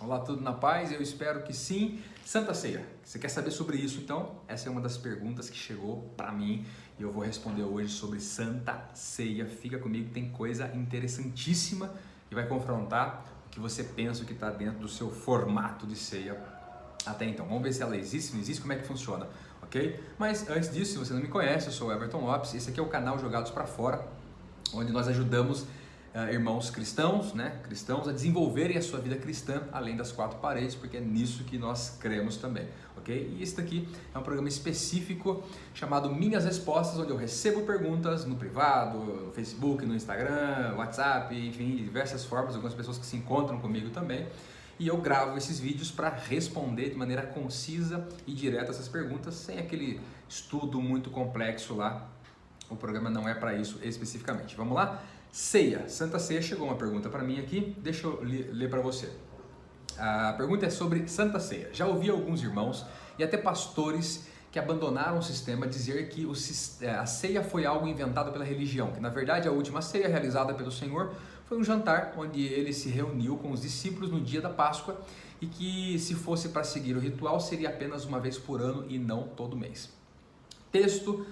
Olá, tudo na paz? Eu espero que sim. Santa Ceia, você quer saber sobre isso? Então, essa é uma das perguntas que chegou para mim e eu vou responder hoje sobre Santa Ceia. Fica comigo, tem coisa interessantíssima e vai confrontar o que você pensa que está dentro do seu formato de ceia até então. Vamos ver se ela existe, se não existe, como é que funciona, ok? Mas antes disso, se você não me conhece, eu sou o Everton Lopes, esse aqui é o canal Jogados para Fora, onde nós ajudamos irmãos cristãos, cristãos a desenvolverem a sua vida cristã além das quatro paredes, porque é nisso que nós cremos também, ok? E esse daqui é um programa específico chamado Minhas Respostas, onde eu recebo perguntas no privado, no Facebook, no Instagram, WhatsApp, enfim, de diversas formas, algumas pessoas que se encontram comigo também. E eu gravo esses vídeos para responder de maneira concisa e direta essas perguntas, sem aquele estudo muito complexo lá. O programa não é para isso especificamente. Vamos lá? Ceia, Santa Ceia, chegou uma pergunta para mim aqui, deixa eu ler para você. A pergunta é sobre Santa Ceia. Já ouvi alguns irmãos e até pastores que abandonaram o sistema dizer que a ceia foi algo inventado pela religião, que na verdade a última ceia realizada pelo Senhor foi um jantar onde ele se reuniu com os discípulos no dia da Páscoa e que se fosse para seguir o ritual seria apenas uma vez por ano e não todo mês. Texto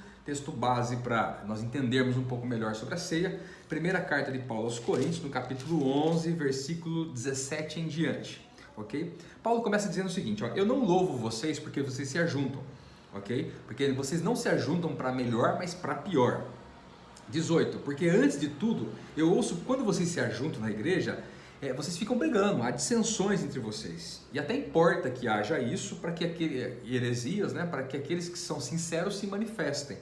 base para nós entendermos um pouco melhor sobre a ceia. Primeira carta de Paulo aos Coríntios, no capítulo 11, versículo 17 em diante, ok? Paulo começa dizendo o seguinte, ó, eu não louvo vocês porque vocês se ajuntam, ok? Porque vocês não se ajuntam para melhor, mas para pior. 18, porque antes de tudo, eu ouço quando vocês se ajuntam na igreja, vocês ficam brigando, há dissensões entre vocês. E até importa que haja isso para que heresias, para que aqueles que são sinceros se manifestem.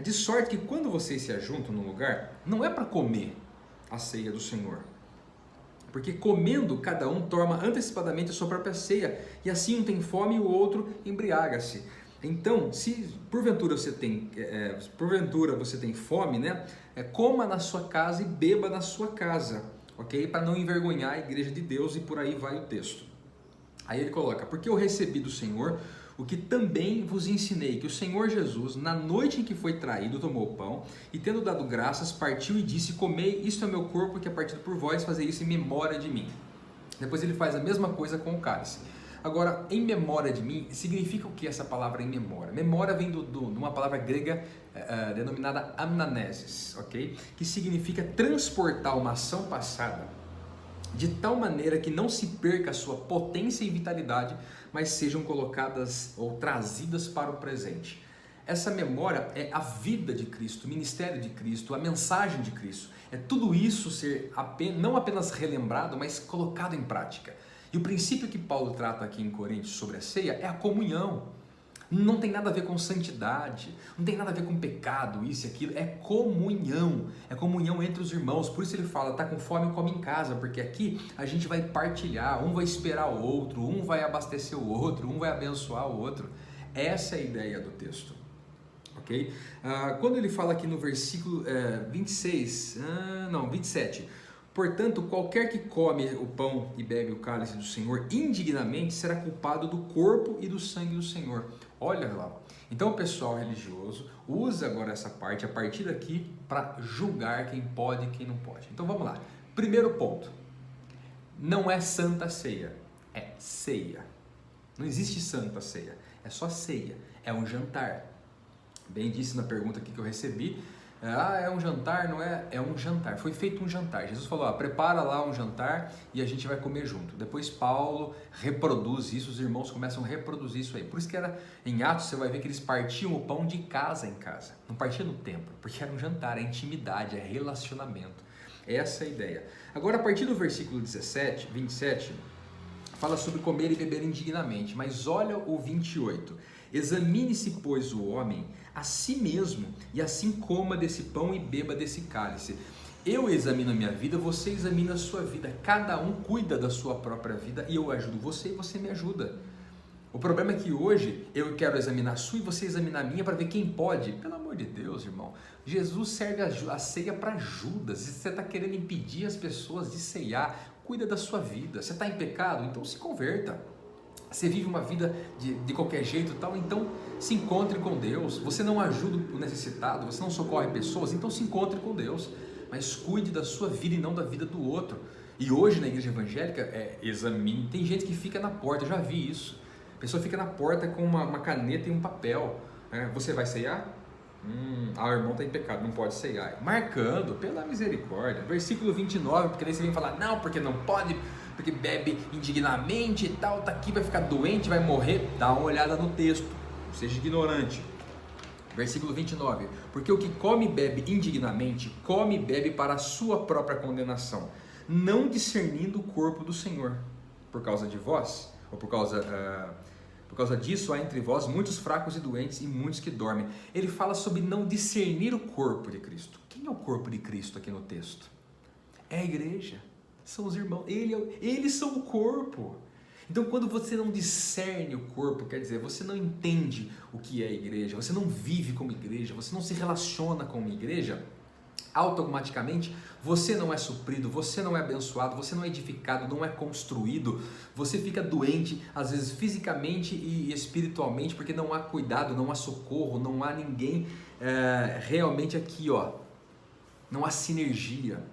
De sorte que quando vocês se ajuntam num lugar, não é para comer a ceia do Senhor. Porque comendo, cada um toma antecipadamente a sua própria ceia, e assim um tem fome e o outro embriaga-se. Então, se porventura você tem fome, coma na sua casa e beba na sua casa, ok? Para não envergonhar a igreja de Deus, e por aí vai o texto. Aí ele coloca, porque eu recebi do Senhor o que também vos ensinei, que o Senhor Jesus, na noite em que foi traído, tomou o pão e tendo dado graças, partiu e disse, comei, isto é meu corpo que é partido por vós, fazei isso em memória de mim. Depois ele faz a mesma coisa com o cálice. Agora, em memória de mim, significa o que essa palavra em memória? Memória vem de uma palavra grega denominada amnanesis, ok? Que significa transportar uma ação passada de tal maneira que não se perca a sua potência e vitalidade, mas sejam colocadas ou trazidas para o presente. Essa memória é a vida de Cristo, o ministério de Cristo, a mensagem de Cristo. É tudo isso ser não apenas relembrado, mas colocado em prática. E o princípio que Paulo trata aqui em Coríntios sobre a ceia é a comunhão. Não tem nada a ver com santidade, não tem nada a ver com pecado, isso e aquilo, é comunhão entre os irmãos. Por isso ele fala, tá com fome, come em casa, porque aqui a gente vai partilhar, um vai esperar o outro, um vai abastecer o outro, um vai abençoar o outro. Essa é a ideia do texto, ok? Quando ele fala aqui no versículo 27, portanto, qualquer que come o pão e bebe o cálice do Senhor indignamente será culpado do corpo e do sangue do Senhor. Olha lá. Então o pessoal religioso usa agora essa parte, a partir daqui, para julgar quem pode e quem não pode. Então vamos lá. Primeiro ponto. Não é Santa Ceia, é ceia. Não existe Santa Ceia, é só ceia. É um jantar. Bem disse na pergunta aqui que eu recebi. É um jantar, não é? É um jantar, foi feito um jantar. Jesus falou, prepara lá um jantar e a gente vai comer junto. Depois Paulo reproduz isso, os irmãos começam a reproduzir isso aí. Por isso que era em Atos, você vai ver que eles partiam o pão de casa em casa. Não partiam no templo, porque era um jantar, é intimidade, é relacionamento. Essa é a ideia. Agora, a partir do versículo 27, fala sobre comer e beber indignamente. Mas olha o 28. Examine-se, pois, o homem a si mesmo, e assim coma desse pão e beba desse cálice. Eu examino a minha vida, você examina a sua vida. Cada um cuida da sua própria vida e eu ajudo você e você me ajuda. O problema é que hoje eu quero examinar a sua e você examinar a minha para ver quem pode. Pelo amor de Deus, irmão. Jesus serve a ceia para Judas. Se você está querendo impedir as pessoas de ceiar, cuida da sua vida. Você está em pecado? Então se converta. Você vive uma vida de qualquer jeito e tal, então se encontre com Deus. Você não ajuda o necessitado, você não socorre pessoas, então se encontre com Deus. Mas cuide da sua vida e não da vida do outro. E hoje na igreja evangélica, examine, tem gente que fica na porta, eu já vi isso. A pessoa fica na porta com uma caneta e um papel. Você vai ceiar? O irmão está em pecado, não pode ceiar. Marcando, pela misericórdia. Versículo 29, porque daí você vem falar, não, porque não pode, porque bebe indignamente e tal, tá aqui, vai ficar doente, vai morrer. Dá uma olhada no texto, não seja ignorante. Versículo 29, porque o que come e bebe indignamente, come e bebe para a sua própria condenação, não discernindo o corpo do Senhor. Por causa de vós, ou por causa disso há entre vós muitos fracos e doentes e muitos que dormem. Ele fala sobre não discernir o corpo de Cristo. Quem é o corpo de Cristo aqui no texto? É a igreja, são os irmãos, eles são o corpo. Então, quando você não discerne o corpo, quer dizer, você não entende o que é a igreja, você não vive como igreja, você não se relaciona com uma igreja, automaticamente você não é suprido, você não é abençoado, você não é edificado, não é construído, você fica doente, às vezes fisicamente e espiritualmente, porque não há cuidado, não há socorro, não há ninguém realmente aqui, não há sinergia.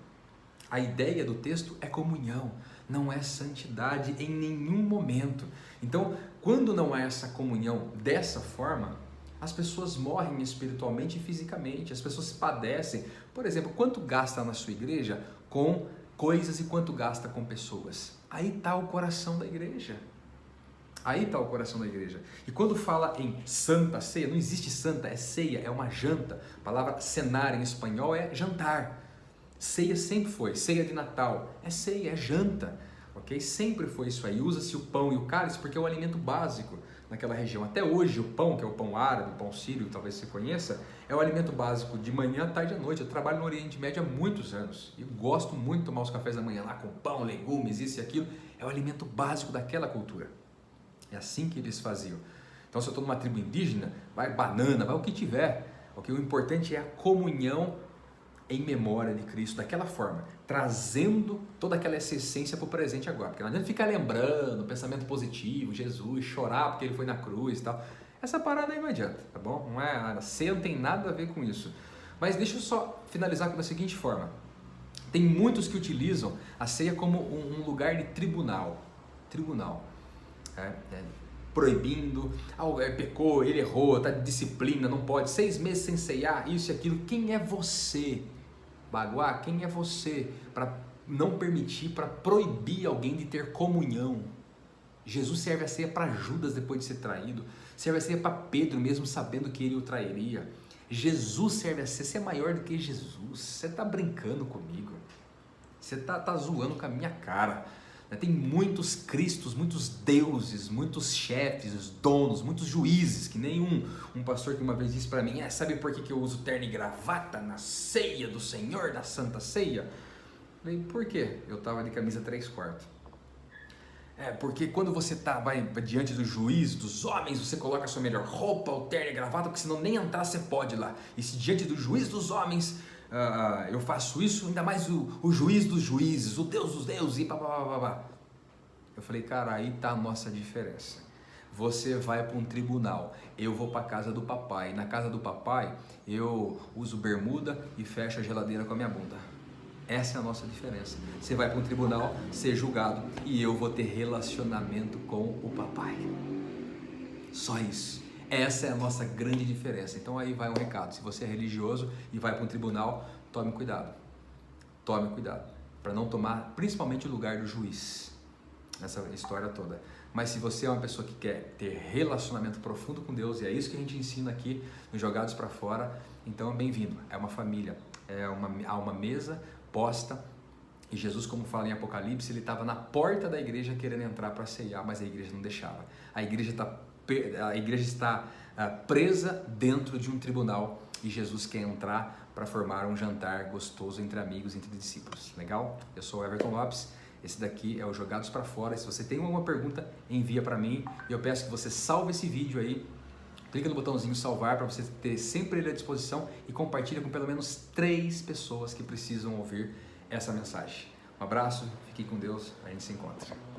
A ideia do texto é comunhão, não é santidade em nenhum momento. Então, quando não há essa comunhão dessa forma, as pessoas morrem espiritualmente e fisicamente, as pessoas padecem. Por exemplo, quanto gasta na sua igreja com coisas e quanto gasta com pessoas? Aí está o coração da igreja. Aí está o coração da igreja. E quando fala em santa ceia, não existe santa, é ceia, é uma janta. A palavra cenar em espanhol é jantar. Ceia sempre foi, ceia de Natal, é ceia, é janta, ok? Sempre foi isso aí, usa-se o pão e o cálice porque é o alimento básico naquela região. Até hoje o pão, que é o pão árabe, o pão sírio, talvez você conheça, é o alimento básico de manhã, tarde e à noite. Eu trabalho no Oriente Médio há muitos anos e gosto muito de tomar os cafés da manhã lá com pão, legumes, isso e aquilo. É o alimento básico daquela cultura. É assim que eles faziam. Então, se eu estou numa tribo indígena, vai banana, vai o que tiver, ok? O importante é a comunhão em memória de Cristo, daquela forma, trazendo toda aquela essência para o presente agora, porque não adianta ficar lembrando, pensamento positivo, Jesus, chorar porque ele foi na cruz e tal, essa parada aí não adianta, tá bom? Não é, a ceia não tem nada a ver com isso, mas deixa eu só finalizar da seguinte forma, tem muitos que utilizam a ceia como um lugar de tribunal, proibindo, pecou, ele errou, está de disciplina, não pode, 6 meses sem ceiar, isso e aquilo. Quem é você, Baguá? Quem é você para não permitir, para proibir alguém de ter comunhão? Jesus serve a ceia para Judas depois de ser traído, serve a ceia para Pedro mesmo sabendo que ele o trairia. Jesus serve a ceia, você é maior do que Jesus, você está brincando comigo, você está zoando com a minha cara. Tem muitos cristos, muitos deuses, muitos chefes, donos, muitos juízes, que nem um pastor que uma vez disse para mim, sabe por que eu uso terno e gravata na ceia do Senhor, da Santa Ceia? Eu falei, por quê? Eu estava de camisa 3/4. Porque quando você vai diante do juiz, dos homens, você coloca a sua melhor roupa, o terno e gravata, porque senão nem entrar você pode lá. E se diante do juiz dos homens, eu faço isso, ainda mais o juiz dos juízes, o Deus dos deuses e papapá. Eu falei, cara, aí tá a nossa diferença. Você vai para um tribunal, eu vou para a casa do papai. Na casa do papai, eu uso bermuda e fecho a geladeira com a minha bunda. Essa é a nossa diferença. Você vai para um tribunal ser julgado e eu vou ter relacionamento com o papai. Só isso. Essa é a nossa grande diferença. Então aí vai um recado. Se você é religioso e vai para um tribunal, tome cuidado. Tome cuidado para não tomar principalmente o lugar do juiz nessa história toda. Mas se você é uma pessoa que quer ter relacionamento profundo com Deus, e é isso que a gente ensina aqui no Jogados para Fora, então bem-vindo. É uma família, há uma mesa posta, e Jesus, como fala em Apocalipse, ele estava na porta da igreja querendo entrar para ceiar, mas a igreja não deixava. A igreja está presa dentro de um tribunal e Jesus quer entrar para formar um jantar gostoso entre amigos, entre discípulos. Legal? Eu sou o Everton Lopes, esse daqui é o Jogados para Fora. Se você tem alguma pergunta, envia para mim e eu peço que você salve esse vídeo aí, clica no botãozinho salvar para você ter sempre ele à disposição e compartilha com pelo menos 3 pessoas que precisam ouvir essa mensagem. Um abraço, fique com Deus, a gente se encontra.